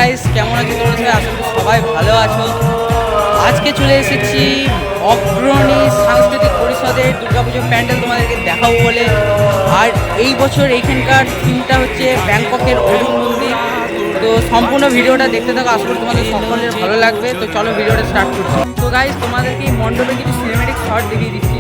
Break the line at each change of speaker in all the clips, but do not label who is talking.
Guys, কেমন আছো তোমরা সবাই? আশা করি সবাই ভালো আছো। আজকে চলে এসেছি অগ্রণী সাংস্কৃতিক পরিষদের দুর্গাপুজোর প্যান্ডেল তোমাদেরকে দেখাবো বলে। আর এই বছর এইখানকার থিমটা হচ্ছে ব্যাংককের অরুণ মন্দির। তো সম্পূর্ণ ভিডিওটা দেখতে থাকো, আশা করি তোমাদের সকলের ভালো লাগবে। তো চলো ভিডিওটা স্টার্ট করছি। তো গাইস, তোমাদেরকে এই মণ্ডপে কিছু সিনেমেটিক শট দেখিয়ে দিচ্ছি।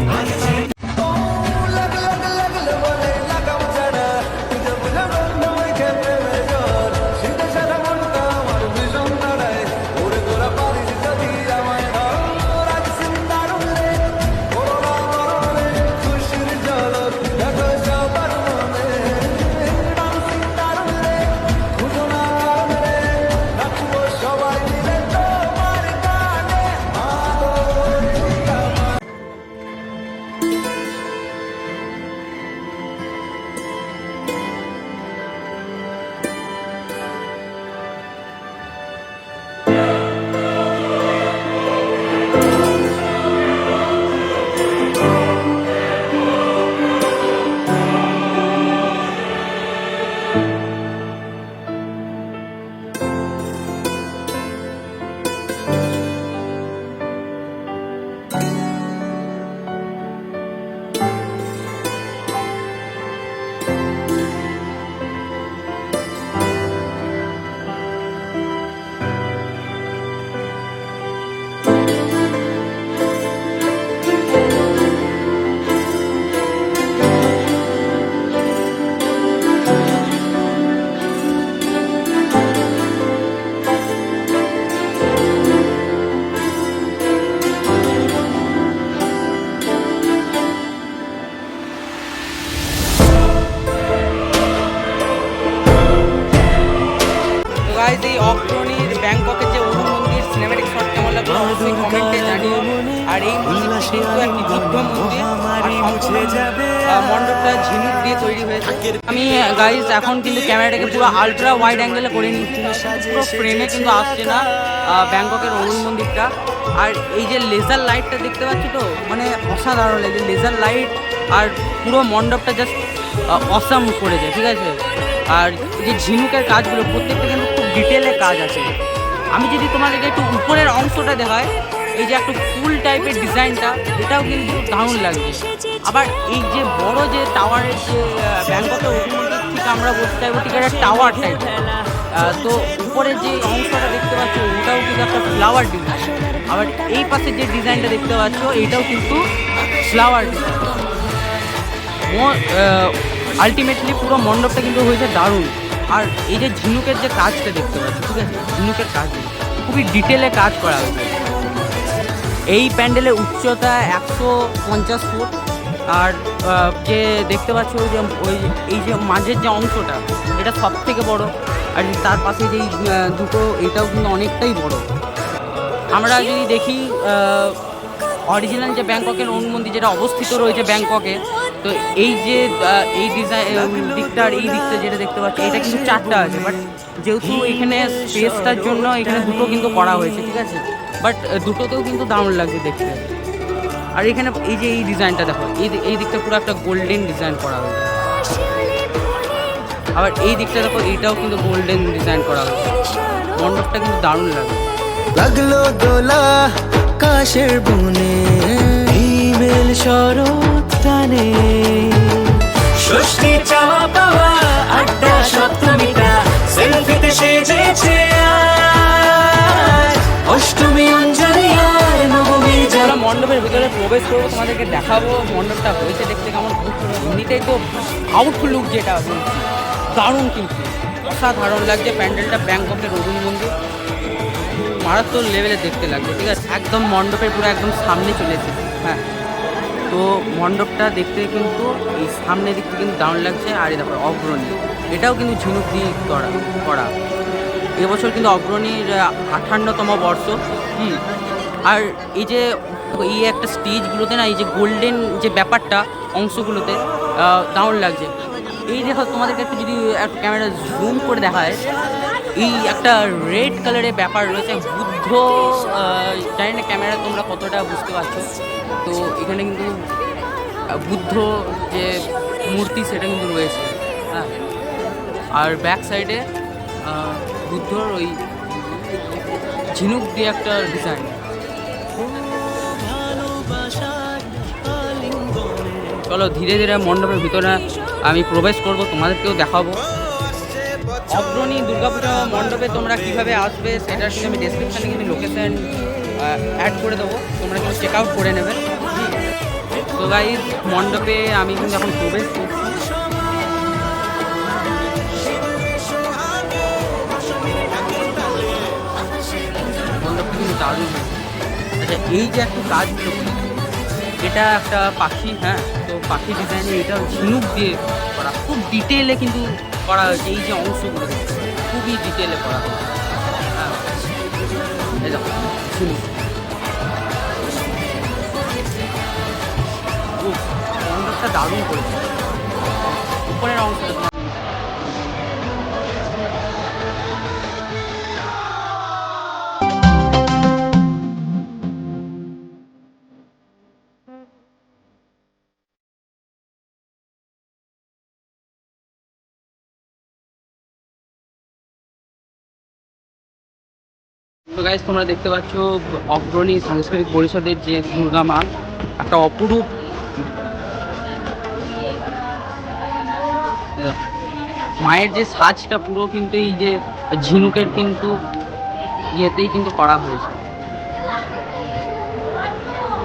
গাইস, এই অগ্রণীর ব্যাংককের যে অরুণ মন্দির সিনেমেটিক শট কেমন লাগলো অবশ্যই কমেন্টে জানিও। আর এই মন্দিরটা কিন্তু একটি বুদ্ধ মন্দির, আর সম্পূর্ণ মণ্ডপটা ঝিনুক দিয়ে তৈরি হয়েছে। আমি গাইস এখন কিন্তু ক্যামেরাটাকে পুরো আলট্রা ওয়াইড অ্যাঙ্গেলে করে নিচ্ছি, পুরো ফ্রেমে কিন্তু আসছে না ব্যাংককের অরুণ মন্দিরটা। আর এই যে লেজার লাইটটা দেখতে পাচ্ছি, তো মানে অসাধারণ লাগে লেজার লাইট, আর পুরো মণ্ডপটা জাস্ট অসাম করেছে, ঠিক আছে। আর এই যে ঝিনুকের কাজগুলো প্রত্যেকটা কিন্তু খুব ডিটেলে কাজ আছে। আমি যদি তোমাদেরকে একটু উপরের অংশটা দেখাই, এই যে একটু ফুল টাইপের ডিজাইনটা, এটাও কিন্তু দারুণ লাগছে। আবার এই যে বড় যে টাওয়ারের যে ব্যাংককের অভিমুখের ঠিক আমরা বলতে চাইবো ঠিক একটা টাওয়ার টাইপ। তো উপরের যে অংশটা দেখতে পাচ্ছ ওটাও কিন্তু একটা ফ্লাওয়ার ডিজাইন। আবার এই পাশে যে ডিজাইনটা দেখতে পাচ্ছ এটাও কিন্তু ফ্লাওয়ার ডিজাইন। আলটিমেটলি পুরো মণ্ডপটা কিন্তু হয়েছে দারুণ। আর এই যে ঝিনুকের যে কাজটা দেখতে পাচ্ছি, ঠিক আছে, ঝিনুকের কাজ খুবই ডিটেলে কাজ করা হয়েছে। এই প্যান্ডেলের উচ্চতা 150 ফুট। আর যে দেখতে পাচ্ছ ওই যে এই যে মাঝের যে অংশটা এটা সব থেকে বড়। আর তার পাশে যেই দুটো এটাও কিন্তু অনেকটাই বড়। আমরা যদি দেখি অরিজিনাল যে ব্যাংককের অরুণ মন্দির যেটা অবস্থিত রয়েছে ব্যাংককে, তো এই যে এই ডিজাইন দিকটার এই দিকটা যেটা দেখতে পাচ্ছি এটা কিন্তু 4টা আছে। বাট যেহেতু এখানে স্পেসটার জন্য এখানে দুটো কিন্তু করা হয়েছে, ঠিক আছে। বাট দুটোতেও কিন্তু দারুণ লাগছে দেখতে। আর এখানে এই যে এই ডিজাইনটা দেখো, এই দিকটা পুরো একটা গোল্ডেন ডিজাইন করা হয়েছে। আবার এই দিকটা দেখো, এইটাও কিন্তু গোল্ডেন ডিজাইন করা হয়েছে। মণ্ডপটা কিন্তু দারুণ
লাগলো দোলা কাশের বনে, হিমেল শরৎ টানে, ষষ্ঠী চাওয়া পাওয়া আড্ডা সপ্তমীটা সেলফিতে সেজেছে অষ্টমী অঞ্জলি আর নবমী।
যারা মণ্ডপের ভিতরে প্রবেশ করবো তোমাদেরকে দেখাবো মণ্ডপটা হয়েছে দেখতে কেমন। এমনিতেই তো আউটলুক যেটা দারুণ, কিন্তু অসাধারণ লাগছে প্যান্ডেলটা। ব্যাংককের অরুণ মন্দির মারাত্মক লেভেলে দেখতে লাগছে, ঠিক আছে। একদম মণ্ডপের পুরো একদম সামনে চলে এসেছে। হ্যাঁ, তো মণ্ডপটা দেখতে কিন্তু এই সামনের দিক থেকে কিন্তু দারুণ লাগছে। আর এই দেখো অগ্রণী, এটাও কিন্তু ঝিনুক দিয়ে করা। এবছর কিন্তু অগ্রণীর 58তম বর্ষ। আর এই যে এই একটা স্টেজগুলোতে না এই যে গোল্ডেন যে ব্যাপারটা অংশগুলোতে দারুণ লাগছে। এই দেখো তোমাদেরকে একটু যদি একটা ক্যামেরা জুম করে দেখায়, এই একটা রেড কালারের ব্যাপার রয়েছে বুদ্ধ। জানি না ক্যামেরা তোমরা কতটা বুঝতে পারছো। তো এখানে কিন্তু বুদ্ধ যে মূর্তি সেটা কিন্তু রয়েছে। হ্যাঁ, আর ব্যাক সাইডে বুদ্ধর ওই ঝিনুক দিয়ে একটা ডিজাইন। চলো ধীরে ধীরে মণ্ডপের ভিতরে আমি প্রবেশ করব, তোমাদেরকেও দেখাবো। অগ্রণী দুর্গাপূজা মণ্ডপে তোমরা কিভাবে আসবে সেটার কিন্তু আমি ডেসক্রিপশানে কিন্তু লোকেশন অ্যাড করে দেবো, তোমরা কিন্তু চেক আউট করে নেবে। তো গাইস মণ্ডপে আমি কিন্তু এখন প্রবেশ করছি। মণ্ডপটা কিন্তু দারুণ। আচ্ছা এই যে একটু কাজগুলো, এটা একটা পাখি, হ্যাঁ তো পাখি ডিজাইনে এটা ঝিনুক দিয়ে করা, খুব ডিটেলে কিন্তু করা হয়েছে। এই যে অংশগুলো খুবই ডিটেলে করা হয়েছে, হ্যাঁ এই দেখো ঝিনুক। মণ্ডপটা দারুণ করেছে, উপরের অংশটা। তো গাইস তোমরা দেখতে পাচ্ছ অগ্রণী সাংস্কৃতিক পরিষদের যে দুর্গা মা, একটা অপরূপ মায়ের যে সাজটা পুরো কিন্তু এই যে ঝিনুকের কিন্তু ইয়েতেই কিন্তু করা হয়েছে।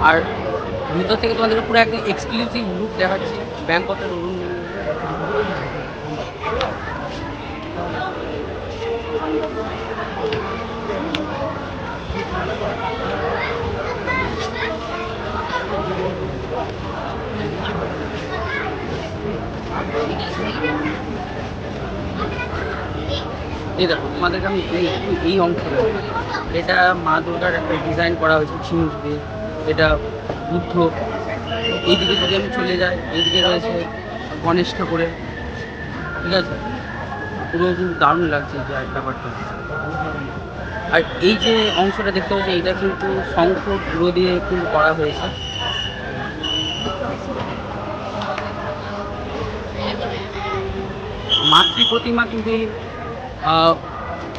আর ভিতর থেকে তোমাদের পুরো একদম এক্সক্লুসিভ লুক দেখাচ্ছি ব্যাংককের অরুণ। এই দেখো তোমাদেরকে আমি এই অংশটা, এটা মা দুর্গার একটা ডিজাইন করা হয়েছে ঝিনুক দিয়ে। এটা বুদ্ধ। এইদিকে যদি আমি চলে যাই, এইদিকে রয়েছে গণেশ ঠাকুরের, ঠিক আছে। পুরো কিন্তু দারুণ লাগছে যে ব্যাপারটা। আর এই যে অংশটা দেখতে পাচ্ছি, এটা কিন্তু শঙ্খ পুরো দিয়ে কিন্তু করা হয়েছে। মাতৃ প্রতিমা কিন্তু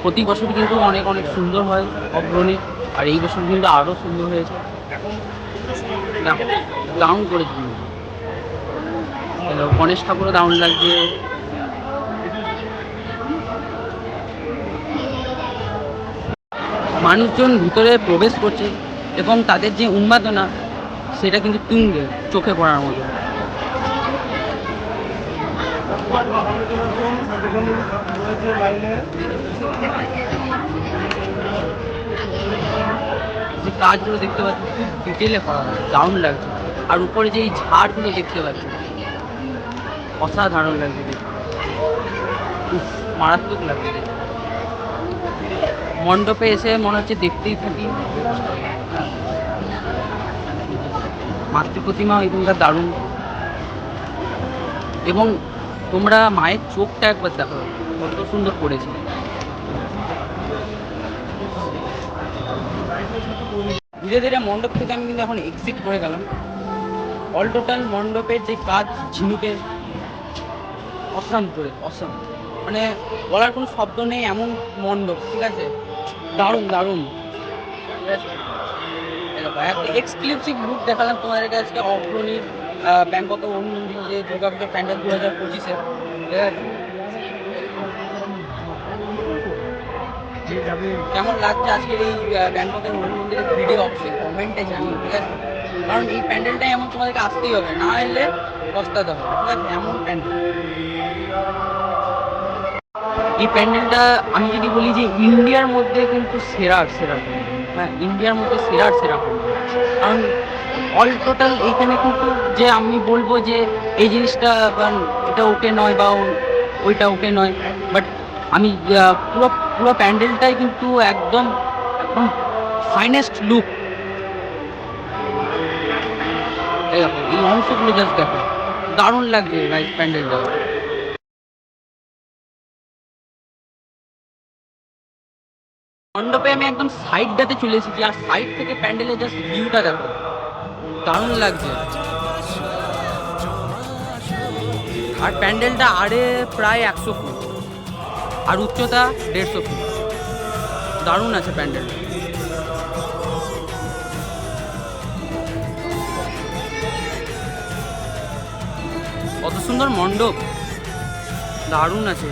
প্রতি বছর কিন্তু অনেক অনেক সুন্দর হয় অগ্রণী, আর এই বছর কিন্তু আরও সুন্দর হয়েছে। দারুণ করেছি, গণেশ ঠাকুরও দারুণ লাগছে। মানুষজন ভিতরে প্রবেশ করছে এবং তাদের যে উন্মাদনা সেটা কিন্তু তুঙ্গে, চোখে পড়ার মতো। যে কাজগুলো দেখতে পাচ্ছি খুব ডিটেলে করা হয়, দারুণ লাগছে। আর উপরে যে এই ঝাড়গুলো দেখতে পাচ্ছি অসাধারণ লাগছে, মারাত্মক লাগছে। মণ্ডপে এসে মনে হচ্ছে দেখতেই থাকি। মাতৃ প্রতিমা এখানকার দারুণ। এবং তোমরা মায়ের চোখটা একবার দেখো কত সুন্দর করেছে। ধীরে ধীরে মণ্ডপ থেকে আমি কিন্তু এখন এক্সিট করে গেলাম। অল টোটাল মণ্ডপের যে কাজ ঝিনুকের অসাম করে অসাম, মানে বলার কোনো শব্দ নেই এমন মণ্ডপ, ঠিক আছে। দারুণ দারুণ, ঠিক আছে। একটা এক্সক্লুসিভ লুক দেখালাম তোমাদের কাছে অগ্রণী ব্যাংককের অরুণ মন্দির যে দুর্গাপূজা প্যান্ডেল 2025-এ, ঠিক আছে। কেমন লাগছে আজকের এই ব্যাংককের অরুণ মন্দিরের ভিডিও অবশ্যই কমেন্টে জানিও, ঠিক আছে। কারণ এই প্যান্ডেলটা এমন তোমাদেরকে আসতেই হবে, না এলে পস্তাতে হবে, ঠিক আছে। এমন প্যান্ডেল, এই প্যান্ডেলটা আমি যদি বলি যে ইন্ডিয়ার মধ্যে কিন্তু সেরার সেরা, হ্যাঁ ইন্ডিয়ার মধ্যে সেরার সেরা। কারণ অল টোটাল এইখানে কিন্তু যে আমি বলবো যে এই জিনিসটা এটা ওকে নয় বা ওইটা ওকে নয়, বাট আমি পুরো পুরো প্যান্ডেলটাই কিন্তু একদম একদম ফাইনেস্ট লুক। এই দেখো এই অংশগুলো জাস্ট দেখো, দারুণ লাগছে গাইস প্যান্ডেলটা। মণ্ডপে আমি একদম সাইডটাতে চলে এসেছি, আর সাইড থেকে প্যান্ডেলের জাস্ট ভিউটা দেখো, দারুণ লাগছে। আর প্যান্ডেলটা আড়ে প্রায় 100 ফুট আর উচ্চতা 150 ফুট। দারুণ আছে প্যান্ডেল। কত সুন্দর মণ্ডপ, দারুণ আছে।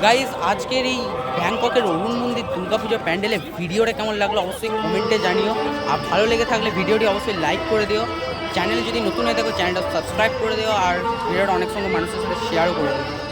গাইজ আজকের এই ব্যাংককের অরুণ মন্দির দুর্গাপুজোর প্যান্ডেলে ভিডিওটা কেমন লাগলো অবশ্যই কমেন্টে জানিও। আর ভালো লেগে থাকলে ভিডিওটি অবশ্যই লাইক করে দিও। চ্যানেলে যদি নতুন হয়ে থাকো চ্যানেলটা সাবস্ক্রাইব করে দিও। আর ভিডিওটা অনেক সঙ্গে মানুষের সাথে শেয়ারও করে দিও।